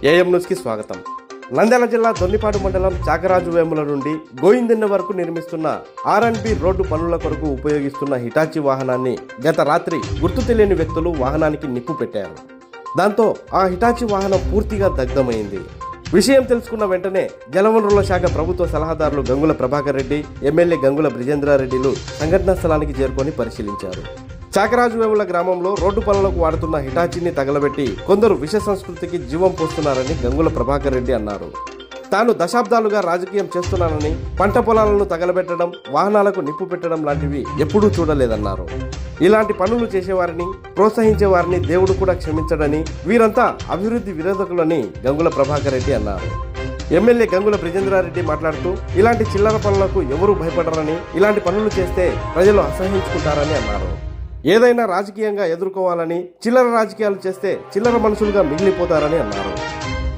AM న్యూస్కి స్వాగతం. నంద్యాల జిల్లా దొన్నిపాడు మండలం చాకరాజు వేముల నుండి గోయిందెన్న వరకు నిర్మిస్తున్న R&B రోడ్డు పనుల కొరకు ఉపయోగిస్తున్న హిటాచి వాహనాన్ని గత రాత్రి గుర్తు తెలియని వ్యక్తులు వాహనానికి నిప్పు పెట్టారు. దాంతో ఆ హిటాచి వాహనం పూర్తిగా దగ్ధమైంది. విషయం తెలుసుకున్న వెంటనే జలవనరుల శాఖ ప్రభుత్వ సలహాదారులు గంగుల ప్రభాకర్ రెడ్డి, ఎమ్మెల్యే గంగుల బ్రిజేంద్రారెడ్డిలు సంఘటనా స్థలానికి చేరుకొని పరిశీలించారు. చాకరాజు వేముల గ్రామంలో రోడ్డు పనులకు వాడుతున్న హిటాచీని తగలబెట్టి కొందరు విష సంస్కృతికి జీవం పోస్తున్నారని గంగుల ప్రభాకర్ రెడ్డి అన్నారు. తాను దశాబ్దాలుగా రాజకీయం చేస్తున్నానని, పంట పొలాలను తగలబెట్టడం, వాహనాలకు నిప్పు పెట్టడం లాంటివి ఎప్పుడూ చూడలేదన్నారు. ఇలాంటి పనులు చేసేవారిని, ప్రోత్సహించేవారిని దేవుడు కూడా క్షమించడని, వీరంతా అభివృద్ధి విరోధకులని గంగుల ప్రభాకర్ రెడ్డి అన్నారు. ఎమ్మెల్యే గంగుల బ్రిజేంద్రారెడ్డి మాట్లాడుతూ ఇలాంటి చిల్లర పనులకు ఎవరూ భయపడరని, ఇలాంటి పనులు చేస్తే ప్రజలు అసహించుకుంటారని అన్నారు. ఏదైనా రాజకీయంగా ఎదుర్కోవాలని, చిల్లర రాజకీయాలు చేస్తే చిల్లర మనుషులుగా మిగిలిపోతారని అన్నారు.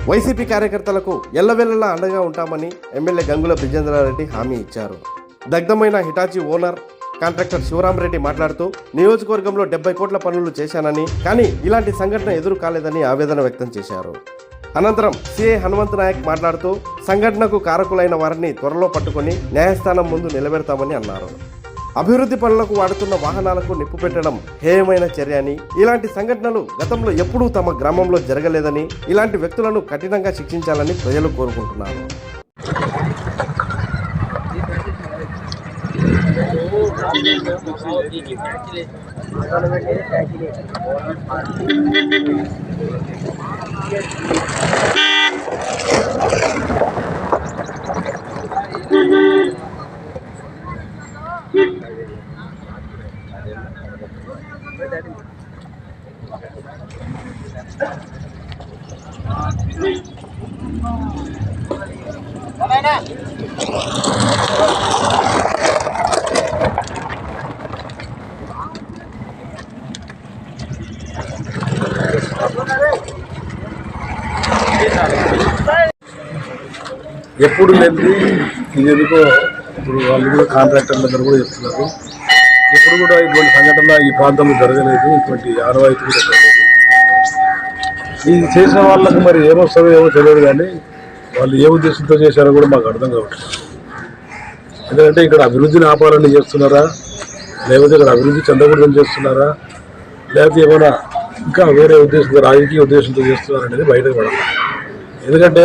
వైసీపీ కార్యకర్తలకు ఎల్లవెల్లలా అండగా ఉంటామని ఎమ్మెల్యే గంగుల బ్రిజేంద్రారెడ్డి హామీ ఇచ్చారు. దగ్ధమైన హిటాచి ఓనర్ కాంట్రాక్టర్ శివరామరెడ్డి మాట్లాడుతూ నియోజకవర్గంలో 70 కోట్ల పనులు చేశానని, కానీ ఇలాంటి సంఘటన ఎదురు కాలేదని ఆవేదన వ్యక్తం చేశారు. అనంతరం సిఐ హనుమంత్ నాయక్ మాట్లాడుతూ సంఘటనకు కారకులైన వారిని త్వరలో పట్టుకొని న్యాయస్థానం ముందు నిలబెడతామని అన్నారు. అభివృద్ధి పనులకు వాడుతున్న వాహనాలకు నిప్పు పెట్టడం హేయమైన చర్య అని, ఇలాంటి సంఘటనలు గతంలో ఎప్పుడూ తమ గ్రామంలో జరగలేదని, ఇలాంటి వ్యక్తులను కఠినంగా శిక్షించాలని ప్రజలు కోరుకుంటున్నారు. ఎప్పుడు లేదు ఇది ఎందుకో ఇప్పుడు వాళ్ళు కూడా కాంట్రాక్టర్ల దగ్గర కూడా చెప్తున్నారు. ఎప్పుడు కూడా ఇటువంటి సంఘటన ఈ ప్రాంతంలో జరగలేదు, ఇటువంటి ఆనవాయితీ కూడా జరగలేదు. ఇది చేసిన వాళ్ళకు మరి ఏమొస్తుందో ఏమో తెలియదు, కానీ వాళ్ళు ఏ ఉద్దేశంతో చేశారో కూడా మాకు అర్థం కావట్లేదు. ఎందుకంటే ఇక్కడ అభివృద్ధిని ఆపాలని చేస్తున్నారా, లేకపోతే ఇక్కడ అభివృద్ధి చెందకూడదని చేస్తున్నారా, లేకపోతే ఏమైనా ఇంకా వేరే ఉద్దేశంతో, రాజకీయ ఉద్దేశంతో చేస్తున్నారనేది బయటకు పడాలి. ఎందుకంటే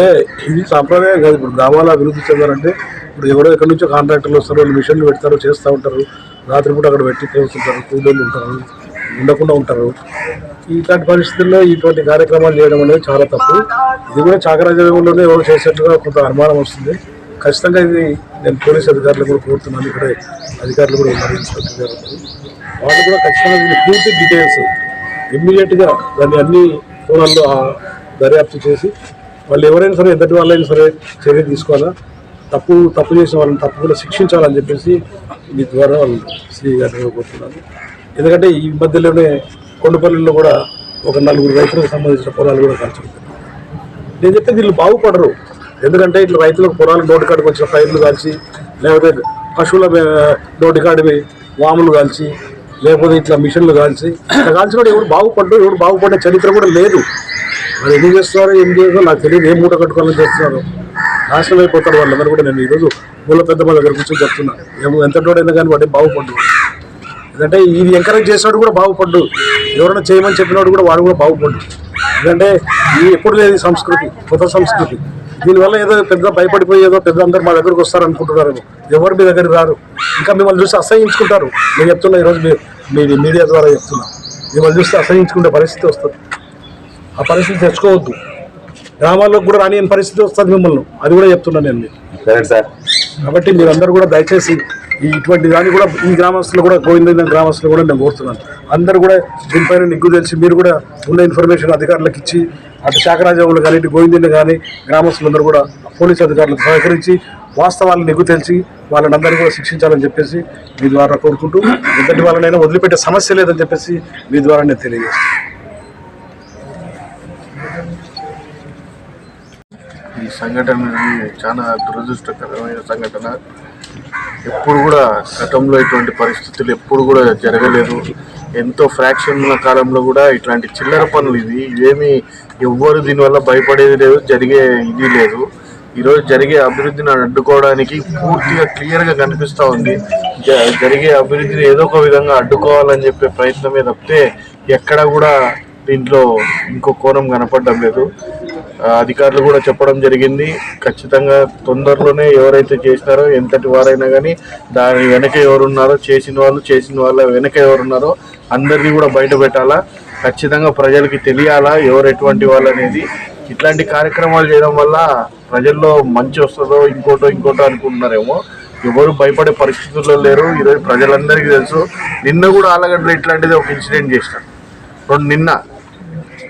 ఇది సాంప్రదాయం కాదు. ఇప్పుడు గ్రామాల అభివృద్ధి చెందాలంటే ఇప్పుడు ఎవరో ఎక్కడి నుంచో కాంట్రాక్టర్లు వస్తారు, వాళ్ళు మిషన్లు పెడతారు, చేస్తూ ఉంటారు, రాత్రిపూట అక్కడ పెట్టి తోస్తుంటారు, కూలీలు ఉంటారు, ఉండకుండా ఉంటారు. ఇట్లాంటి పరిస్థితుల్లో ఇటువంటి కార్యక్రమాలు చేయడం అనేది చాలా తప్పు. ఇది కూడా చాకరాజంలోనే ఎవరు చేసేట్టుగా కొంత అనుమానం వస్తుంది. ఖచ్చితంగా ఇది నేను పోలీస్ అధికారులు కూడా కోరుతున్నాను. ఇక్కడ అధికారులు కూడా ఉన్నారు, ఇన్స్పెక్టర్ గారు, వాళ్ళు కూడా ఖచ్చితంగా దీన్ని పూర్తి డీటెయిల్స్ ఇమ్మీడియట్గా దాన్ని అన్ని కోణాల్లో దర్యాప్తు చేసి వాళ్ళు ఎవరైనా సరే, ఎంతటి వాళ్ళైనా సరే చర్య తీసుకోవాలా, తప్పు చేసిన వాళ్ళని తప్పకుండా శిక్షించాలని చెప్పేసి మీ ద్వారా వాళ్ళు శ్రీ గారిని కోరుతున్నాను. ఎందుకంటే ఈ మధ్యలోనే కొండపల్లిలో కూడా ఒక 4 రైతులకు సంబంధించిన పొలాలు కూడా కాల్చుకుంటున్నారు. నేను చెప్తే వీళ్ళు బాగుపడరు. ఎందుకంటే ఇట్లా రైతులకు పొలాలు నోటికాడికి వచ్చిన పైర్లు కాల్చి, లేకపోతే పశువుల నోటికాడివి వాములు కాల్చి, లేకపోతే ఇట్లా మిషన్లు కాల్చి, ఇట్లా కాల్చిన ఎవరు బాగుపడ్డారు, ఎవరు బాగుపడే చరిత్ర కూడా లేదు. మరి ఎందుకు చేస్తున్నారో ఏం చేస్తారో నాకు తెలియదు. ఏం మూట కట్టుకోవాలని చేస్తున్నారు, నాశనం అయిపోతారు వాళ్ళందరూ కూడా. నేను ఈరోజు మూల పెద్ద మా దగ్గర కూర్చొని చెప్తున్నాను, ఎంత తోడైనా కానీ వాడే బాగుపడ్డు. ఎందుకంటే ఇది ఎంకరేజ్ చేసినాడు కూడా బాగుపడ్డు, ఎవరైనా చేయమని చెప్పినాడు కూడా వాడు కూడా బాగుపడ్డు. ఎందుకంటే ఇది ఎప్పుడు లేదు సంస్కృతి, కొత్త సంస్కృతి. దీనివల్ల ఏదో పెద్ద భయపడిపోయి ఏదో పెద్ద అందరు మా దగ్గరకు వస్తారు అనుకుంటున్నారు. ఎవరు మీ దగ్గరికి రారు, ఇంకా మిమ్మల్ని చూసి అసహించుకుంటారు. నేను చెప్తున్నా, ఈరోజు మీడియా ద్వారా చెప్తున్నా, మిమ్మల్ని చూస్తే అసహించుకునే పరిస్థితి వస్తుంది. ఆ పరిస్థితి తెచ్చుకోవద్దు. గ్రామాల్లోకి కూడా రాని పరిస్థితి వస్తుంది మిమ్మల్ని, అది కూడా చెప్తున్నాను నేను మీకు సార్. కాబట్టి మీరందరూ కూడా దయచేసి ఇటువంటి దాన్ని కూడా ఈ గ్రామస్తులు కూడా, గోవింద గ్రామస్తులు కూడా నేను కోరుతున్నాను, అందరూ కూడా దీనిపైన నిగ్గు తెలిసి మీరు కూడా ఉన్న ఇన్ఫర్మేషన్ అధికారులకు ఇచ్చి, అటు శాఖరాజంలో కానీ ఇటు గోవిందని కానీ గ్రామస్తులందరూ కూడా పోలీసు అధికారులకు సహకరించి వాస్తవాలను నిగ్గు తెలిసి వాళ్ళని అందరూ కూడా శిక్షించాలని చెప్పేసి మీ ద్వారా కోరుకుంటూ, ఎంతటి వాళ్ళనైనా వదిలిపెట్టే సమస్య లేదని చెప్పేసి మీ ద్వారా నేను తెలియజేస్తాను. ఈ సంఘటన చాలా దురదృష్టకరమైన సంఘటన. ఎప్పుడు కూడా గతంలో ఇటువంటి పరిస్థితులు ఎప్పుడు కూడా జరగలేదు. ఎంతో ఫ్రాక్షన్ల కాలంలో కూడా ఇట్లాంటి చిల్లర పనులు ఇవేమి ఎవ్వరు దీనివల్ల భయపడేది లేదు, జరిగే ఇది లేదు. ఈరోజు జరిగే అభివృద్ధిని అడ్డుకోవడానికి పూర్తిగా క్లియర్గా కనిపిస్తూ ఉంది. జరిగే అభివృద్ధిని ఏదో ఒక విధంగా అడ్డుకోవాలని చెప్పే ప్రయత్నమే తప్పితే ఎక్కడ కూడా దీంట్లో ఇంకో కోణం కనపడడం లేదు. అధికారులు కూడా చెప్పడం జరిగింది, ఖచ్చితంగా తొందరలోనే ఎవరైతే చేసినారో ఎంతటి వారైనా కానీ దాని వెనక ఎవరున్నారో, చేసిన వాళ్ళ వెనక ఎవరున్నారో అందరినీ కూడా బయట పెట్టాలా, ఖచ్చితంగా ప్రజలకి తెలియాలా ఎవరు ఎటువంటి వాళ్ళు అనేది. ఇట్లాంటి కార్యక్రమాలు చేయడం వల్ల ప్రజల్లో మంచి వస్తుందో ఇంకోటో అనుకుంటున్నారేమో. ఎవరు భయపడే పరిస్థితుల్లో లేరు. ఈరోజు ప్రజలందరికీ తెలుసు. నిన్న కూడా ఆలగడ్డలో ఇట్లాంటిది ఒక ఇన్సిడెంట్ చేసినారు.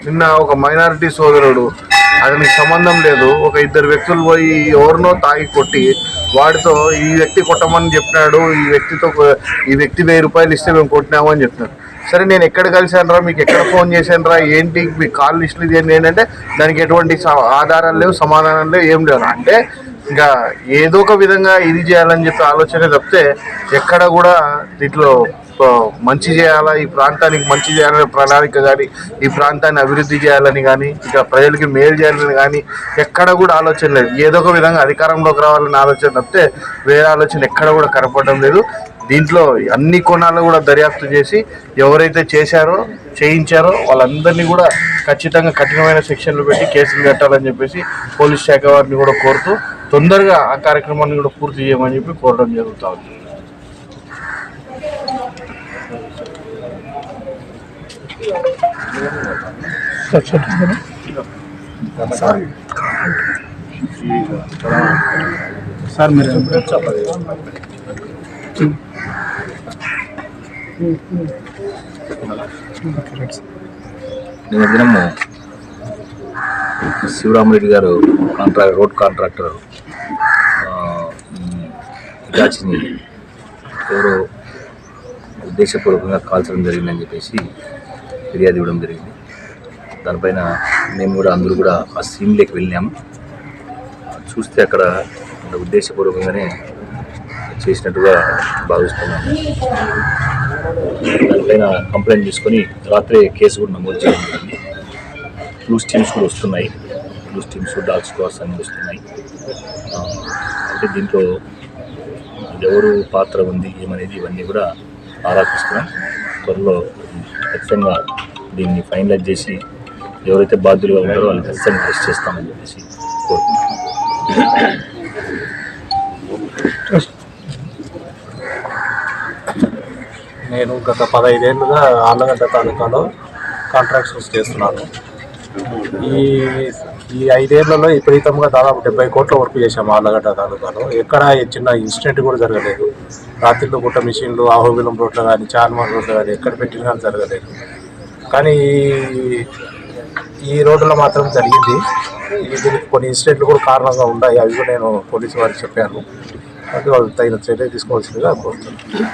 నిన్న ఒక మైనారిటీ సోదరుడు, అతనికి సంబంధం లేదు, ఒక ఇద్దరు వ్యక్తులు పోయి ఎవరినో తాగి కొట్టి వాడితో ఈ వ్యక్తి కొట్టమని చెప్పినాడు, ఈ వ్యక్తి 1000 రూపాయలు ఇస్తే మేము కొట్టినాము అని చెప్తున్నాడు. సరే నేను ఎక్కడ కలిసానరా, మీకు ఎక్కడ ఫోన్ చేశానరా, ఏంటి మీ కాల్ లిస్టులు ఇది ఏంటంటే దానికి ఎటువంటి ఆధారాలు లేవు, సమాధానం లేవు, ఏం లేవు. అంటే ఇంకా ఏదో ఒక విధంగా ఇది చేయాలని చెప్పి ఆలోచనే తప్పితే ఎక్కడ కూడా దీంట్లో మంచి చేయాలా, ఈ ప్రాంతానికి మంచి చేయాలనే ప్రణాళిక కానీ, ఈ ప్రాంతాన్ని అభివృద్ధి చేయాలని కానీ, ఇక్కడ ప్రజలకి మేలు చేయాలని కానీ ఎక్కడ కూడా ఆలోచన లేదు. ఏదో ఒక విధంగా అధికారంలోకి రావాలని ఆలోచన తప్పితే వేరే ఆలోచన ఎక్కడ కూడా కనపడడం లేదు. దీంట్లో అన్ని కోణాలు కూడా దర్యాప్తు చేసి ఎవరైతే చేయించారో వాళ్ళందరినీ కూడా ఖచ్చితంగా కఠినమైన శిక్షలు పెట్టి కేసులు కట్టాలని చెప్పేసి పోలీస్ శాఖ వారిని కూడా కోరుతూ తొందరగా ఆ కార్యక్రమాన్ని కూడా పూర్తి చేయమని చెప్పి కోరడం జరుగుతూ ఉంది. సార్ మీరు నిన్న దినము శివరామరెడ్డి గారు రోడ్ కాంట్రాక్టర్ హిటాచిని ఎవరో ఉద్దేశపూర్వకంగా కాల్చడం జరిగిందని చెప్పేసి ఫిర్యాదు ఇవ్వడం జరిగింది. దానిపైన మేము కూడా అందరూ కూడా ఆ సీన్లోకి వెళ్ళాము. చూస్తే అక్కడ ఉద్దేశపూర్వకంగానే చేసినట్టుగా భావిస్తున్నాము. దానిపైన కంప్లైంట్ తీసుకొని రాత్రి కేసు కూడా నమోదు చేయడం జరిగింది. క్లూస్ టీమ్స్ కూడా వస్తున్నాయి, క్లూస్ టీమ్స్, డాగ్ స్క్వాడ్స్ అన్నీ వస్తున్నాయి. అంటే దీంట్లో ఎవరు పాత్ర ఉంది ఏమనేది ఇవన్నీ కూడా ఆరా తీస్తున్నాం. త్వరలో ఖచ్చితంగా దీన్ని ఫైనలైజ్ చేసి ఎవరైతే బాధ్యులుగా ఉంటారో వాళ్ళని ఖచ్చితంగా అరెస్ట్ చేస్తామని చెప్పేసి కోరుకుంటున్నాం. నేను గత 15 ఏళ్ళుగా ఆళ్ళగడ్డ తాలూకాలో కాంట్రాక్ట్స్ చేస్తున్నాను. ఈ 5 ఏళ్లలో విపరీతంగా దాదాపు 70 కోట్ల వరకు చేశాము ఆళ్ళగడ్డ తాలూకాలో. ఎక్కడ చిన్న ఇన్సిడెంట్ కూడా జరగలేదు. రాత్రిలో గుట్ట మిషన్లు, ఆహోబిలం రోడ్లు కానీ, చార్మార్ రోడ్లు కానీ ఎక్కడ పెట్టినా కానీ జరగలేదు. కానీ ఈ రోడ్డులో మాత్రం జరిగింది. దీనికి కొన్ని ఇన్సిడెంట్లు కూడా కారణంగా ఉన్నాయి. అవి కూడా నేను పోలీసు వారికి చెప్పాను. అది వాళ్ళు తగిన చర్య తీసుకోవాల్సిందిగా కోరుతున్నాను.